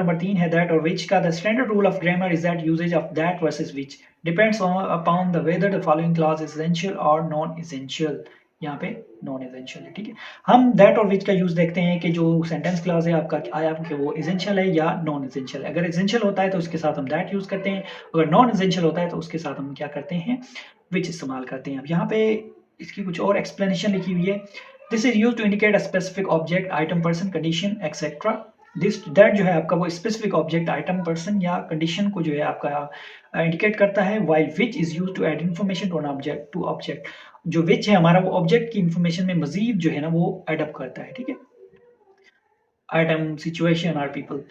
Number 3 है that और विच का the standard rule of grammar is that usage of that versus which depends upon the whether the following clause is essential और non essential. यहाँ पे non essential है, ठीक है। हम दैट और विच का यूज देखते हैं कि जो सेंटेंस क्लॉज है आपका आया कि वो एसेंशियल है या नॉन एसेंशियल है। अगर एसेंशियल होता है तो उसके साथ हम दैट यूज करते हैं, अगर नॉन एसेंशियल होता है तो उसके साथ हम क्या करते हैं, विच इस्तेमाल करते हैं। अब यहाँ पे इसकी कुछ और एक्सप्लेनेशन लिखी हुई है। This is use to indicate a specific object item person condition etcetera. This that जो है आपका वो स्पेसिफिक ऑब्जेक्ट आइटम पर्सन या कंडीशन को जो है आपका इंडिकेट करता है। While which is use to add information to an object to object. जो विच है हमारा वो ऑब्जेक्ट की इन्फॉर्मेशन में मजीद जो है ना वो एडअप करता है, ठीक है। Item situation are people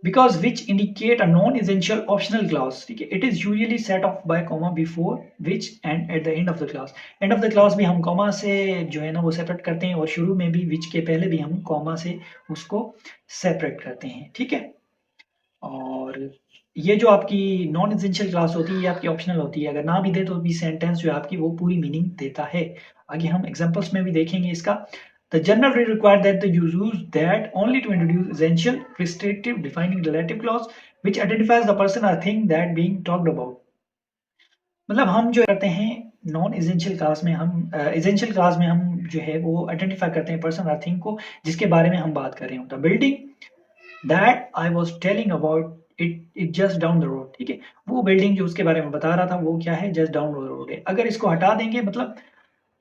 because which indicate a non-essential optional clause, ठीक है। It is usually set off by comma before which and at the end of the clause। end of the clause भी हम comma से जो है ना वो separate करते हैं और शुरू में भी which के पहले भी हम comma से उसको सेपरेट करते हैं, ठीक है। और ये जो आपकी नॉन एसेंशियल क्लास होती है ये आपकी ऑप्शनल होती है, अगर ना भी दे तो भी सेंटेंस जो है आपकी वो पूरी मीनिंग देता है। आगे हम एग्जांपल्स में भी देखेंगे इसका। The general rule requires that the use that only to introduce essential, restrictive, defining relative clause which identifies the person or thing that being talked about। मतलब हम जो करते हैं नॉन एसेंशियल क्लास में हम एसेंशियल क्लास में हम जो है वो आइडेंटिफाई करते हैं पर्सन और थिंग को जिसके बारे में हम बात कर रहे हों। The building that I was telling about it just down the road, ठीक है। वो बिल्डिंग जो उसके बारे में बता रहा था वो क्या है, जस्ट डाउन द रोड है। अगर इसको हटा देंगे मतलब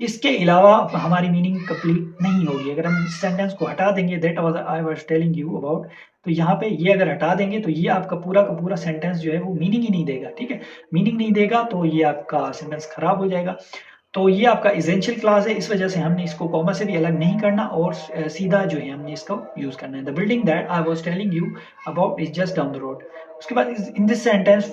इसके अलावा हमारी मीनिंग कंप्लीट नहीं होगी। अगर हम इस सेंटेंस को हटा देंगे that was I was telling you about, तो यहाँ पे ये अगर हटा देंगे तो ये आपका पूरा का पूरा सेंटेंस जो है वो मीनिंग ही नहीं देगा, ठीक है। मीनिंग नहीं देगा तो ये आपका सेंटेंस खराब हो जाएगा। तो ये आपका एसेंशियल क्लास है, इस वजह से हमने इसको कॉमा से भी अलग नहीं करना और सीधा जो है हमने इसको यूज करना है। The building that I was telling you about is just down the road. उसके बाद in this sentence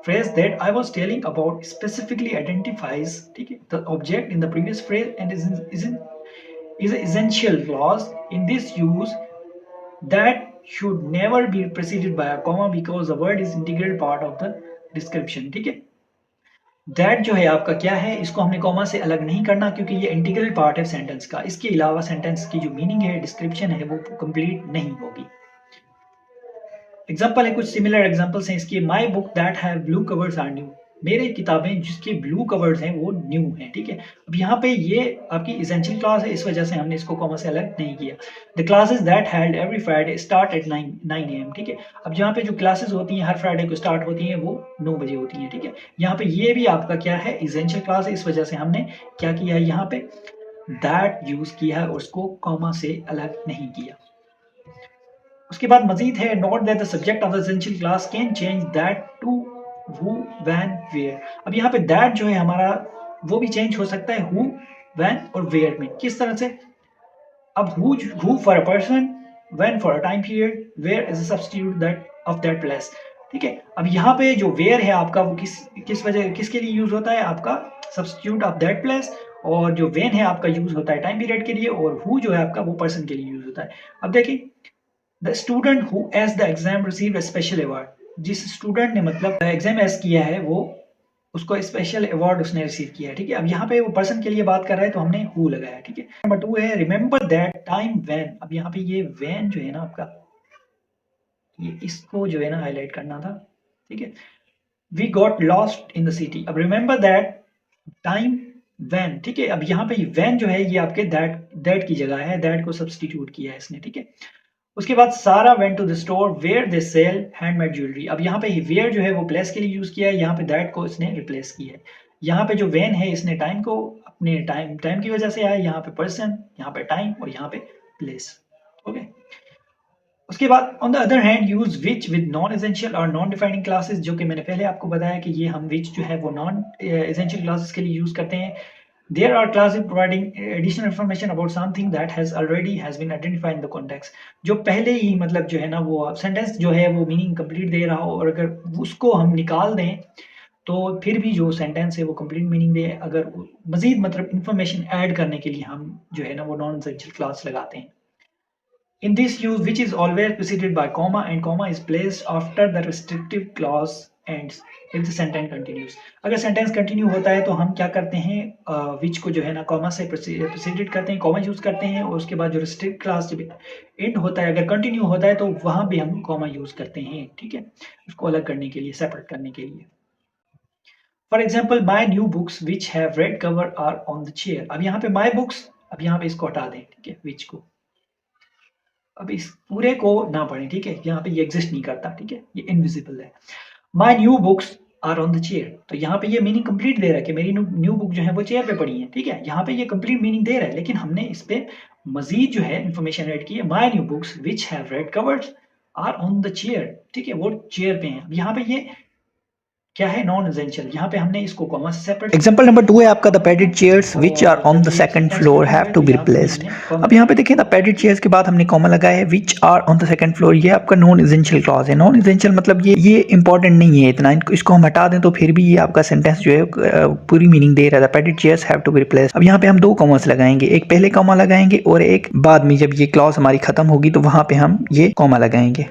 phrase that I was telling about specifically identifies, ठीक है, the object in the previous phrase and is an essential clause in this use that should never be preceded by a comma because the word is integral part of the description, ठीक है। That जो है आपका क्या है, इसको हमने comma से अलग नहीं करना क्योंकि ये इंटीग्रल पार्ट है सेंटेंस का। इसके अलावा सेंटेंस की जो मीनिंग है, डिस्क्रिप्शन है, वो कंप्लीट नहीं होगी। एग्जाम्पल है, कुछ सिमिलर एग्जाम्पल्स हैं इसके। My book that have blue covers are new. मेरे किताबें जिसके ब्लू कवर्स हैं वो न्यू हैं, ठीक है। अब यहाँ पे ये आपकी एसेंशियल क्लास है, इस वजह से हमने इसको कॉमा से अलग नहीं किया। The classes that held every Friday start at 9 AM, ठीक है। अब यहाँ पे जो क्लासेस होती हैं हर फ्राइडे को स्टार्ट होती हैं वो 9 बजे होती हैं, ठीक है। यहाँ पे ये भी आपका क्या है, एसेंशियल क्लास है, इस वजह से हमने क्या किया है, यहाँ पे दैट यूज किया है और उसको कॉमा से अलग नहीं किया। उसके बाद मजीद है, note that the subject of the essential clause can change that to who when where. अब यहाँ पे दैट जो है हमारा वो भी चेंज हो सकता है हु व्हेन और वेयर में। किस तरह से, अब who for a person, when for a time period, where is a substitute that of that place, ठीक है। अब यहाँ पे जो वेयर है आपका वो किस वजह किसके लिए यूज होता है, आपका सब्स्टिट्यूट ऑफ दैट प्लेस। और जो वेन है आपका यूज होता है टाइम पीरियड के लिए और हु जो है आपका वो पर्सन के लिए यूज होता है। अब देखिए, the student who S the exam receive a special award. जिस स्टूडेंट ने मतलब एग्जाम एस किया है वो उसको स्पेशल अवार्ड उसने रिसीव किया है, ठीक है। अब यहाँ पे वो पर्सन के लिए बात कर रहा है तो हमने हु लगाया, ठीक है। नंबर 2 है, रिमेंबर दैट टाइम व्हेन। अब यहाँ पे ये व्हेन जो है ना आपका, ये इसको जो है ना हाईलाइट करना था, ठीक है। We got lost in the city. अब रिमेंबर दैट टाइम व्हेन, ठीक है। अब यहाँ पे व्हेन जो है ये आपके दैट की जगह है, दैट को सब्स्टिट्यूट किया है इसने, ठीक है। उसके बाद Sara went to the store where they sell handmade jewellery. अब यहाँ पे वेयर जो है वो प्लेस के लिए यूज किया है, यहाँ पे दैट को इसने रिप्लेस किया है। यहाँ पे जो वेन है इसने टाइम को अपने टाइम की वजह से आया, यहाँ पे पर्सन, यहाँ पे टाइम और यहाँ पे प्लेस, ओके। उसके बाद on the other hand use which with non essential और नॉन डिफाइनिंग क्लासेस, जो कि मैंने पहले आपको बताया कि ये हम विच जो है वो नॉन एसेंशियल क्लासेस के लिए यूज करते हैं। There are clauses providing additional information about something that has been identified in the context। जो पहले ही मतलब जो है ना वो सेंटेंस जो है वो मीनिंग कंप्लीट दे रहा हो और अगर उसको हम निकाल दें तो फिर भी जो सेंटेंस है वो कंप्लीट मीनिंग दे। अगर मजीद मतलब इंफॉर्मेशन ऐड करने के लिए हम जो है ना वो नॉन एसेंशियल क्लास लगाते हैं। In this use, which is always preceded by comma and comma is placed after the restrictive clause ends if the sentence continues। अगर सेंटेंस कंटिन्यू होता है तो हम क्या करते हैं, विच को जो है ना कॉमा से प्रेसिडेड करते हैं, कॉमा यूज करते हैं, और उसके बाद जो रिस्ट्रिक्ट क्लास जब एंड होता है, अगर कंटिन्यू होता है तो वहां भी हम कॉमा यूज करते हैं, ठीक है, उसको अलग करने के लिए, सेपरेट करने के लिए। For example my new books which have red cover are on the chair. अब यहाँ पे माई बुक्स, अब यहाँ पे इसको हटा दें, ठीक है, विच को, अब इस पूरे को ना पढ़ें, ठीक है, यहाँ पे ये एग्जिस्ट नहीं करता, ठीक है, ये इनविजिबल है। My new books are on the chair, तो यहाँ पे ये मीनिंग कंप्लीट दे रहा है कि मेरी न्यू बुक जो है वो चेयर पे पड़ी है, ठीक है, यहाँ पे ये कंप्लीट मीनिंग दे रहा है, लेकिन हमने इस पे मजीद जो है इन्फॉर्मेशन ऐड की है। My new books which have red covers are on the chair, ठीक है, वो चेयर पे हैं। यहाँ पे ये क्या है, नॉन एसेंशियल, यहाँ पे हमने इसको कॉमा से सेपरेट। एग्जाम्पल नंबर 2 है आपका, the padded chairs which are on the second floor have to be replaced. अब यहाँ पे देखिए द पैडेड चेयर्स के बाद हमने कॉमा लगाया है, which are on the second floor, ये आपका नॉन एसेंशियल क्लॉज है। नॉन एसेंशियल मतलब ये इंपॉर्टेंट नहीं है इतना, इसको हम हटा दें तो फिर भी ये आपका सेंटेंस जो है पूरी मीनिंग दे रहा है, the padded chairs have to be replaced. अब यहाँ पे हम 2 कॉमास लगाएंगे, एक पहले कॉमा लगाएंगे और एक बाद में, जब ये क्लॉज हमारी खत्म होगी तो वहां पे हम ये कॉमा लगाएंगे।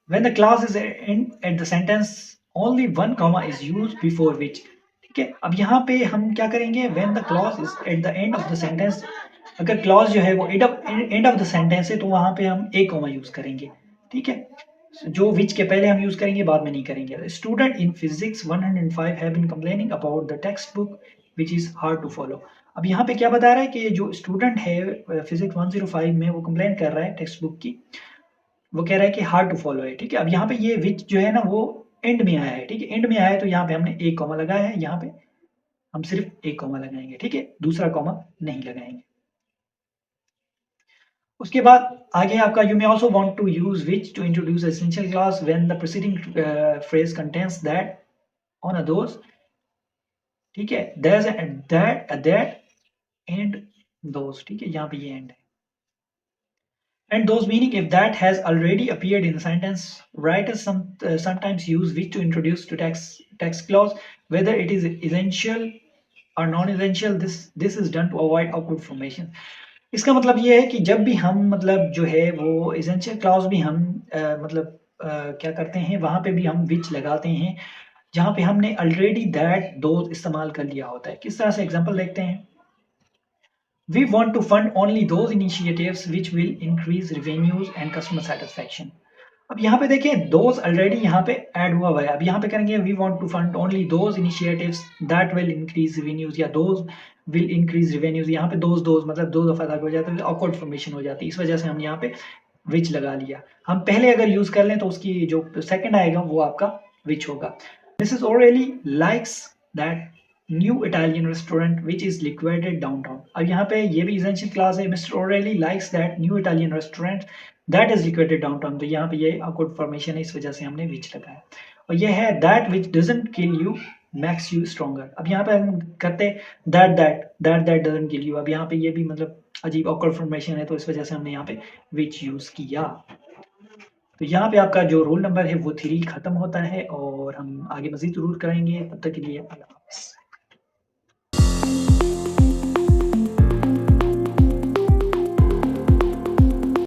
When the clause is in at the sentence, only one comma is used before which, ठीक है। अब यहाँ पे हम क्या करेंगे, when the clause is at the end of the sentence, अगर clause जो है वो end of the sentence है तो वहां पे हम एक कॉमा यूज करेंगे, ठीक है, जो which के पहले हम यूज करेंगे, बाद में नहीं करेंगे। Student in physics 105 have been complaining about the textbook which is hard to follow। अब यहाँ पे क्या बता रहा है कि जो स्टूडेंट है फिजिक्स 105 में वो कंप्लेन कर रहा है टेक्स्ट बुक की, वो कह रहा है कि हार्ड टू फॉलो है, ठीक है। अब यहाँ पे ये विच जो है ना वो एंड में आया है, ठीक है, एंड में आया है तो यहाँ पे हमने एक कॉमा लगाया है, यहाँ पे हम सिर्फ एक कॉमा लगाएंगे, ठीक है, दूसरा कॉमा नहीं लगाएंगे। उसके बाद आगे आपका, you may also want to use which to introduce essential clause when the preceding phrase contains that on a those, ठीक है, दैट एंड दोस, ठीक है, यहाँ पे ये एंड है। And those meaning if that has already appeared in the sentence, writers sometimes use which to introduce to text clause, whether it is essential or non-essential. This is done to avoid awkward formation। इसका मतलब ये है कि जब भी हम मतलब जो है वो essential clause भी हम मतलब क्या करते हैं, वहां पे भी हम which लगाते हैं जहां पे हमने already that those इस्तेमाल कर लिया होता है। किस तरह से एग्जांपल देखते हैं, We want to fund only those initiatives which will increase revenues and customer satisfaction। अब यहाँ पे देखिए those already यहाँ पे ऐड हुआ है। अब यहाँ पे करेंगे we want to fund only those initiatives that will increase revenues या those will increase revenues। यहाँ पे those मतलब दो दफा हो जाता है, awkward formation हो जाती है, इस वजह से हम यहाँ पे which लगा लिया। हम पहले अगर यूज कर लें तो उसकी जो सेकंड आएगा वो आपका which होगा। Mrs. O'Reilly likes that new Italian restaurant which is located downtown. अब यहाँ पे ये भी इसेंशियल क्लास है, mister O'Reilly likes that new Italian restaurant that is located downtown, तो यहाँ पे ये awkward फॉर्मेशन है, इस वजह से हमने विच लगाया। और ये है that which doesn't kill you max you stronger. अब यहाँ पे हम करते दैट डजंट किल यू, अब यहाँ पे ये भी मतलब अजीब awkward फॉर्मेशन है, तो इस वजह से हमने यहाँ पे विच यूज किया। तो यहाँ पे आपका जो रोल नंबर है वो 3 खत्म होता है, और हम आगे मजीद जरूर करेंगे, तब तक के लिए अल्लाह हाफ़िज़।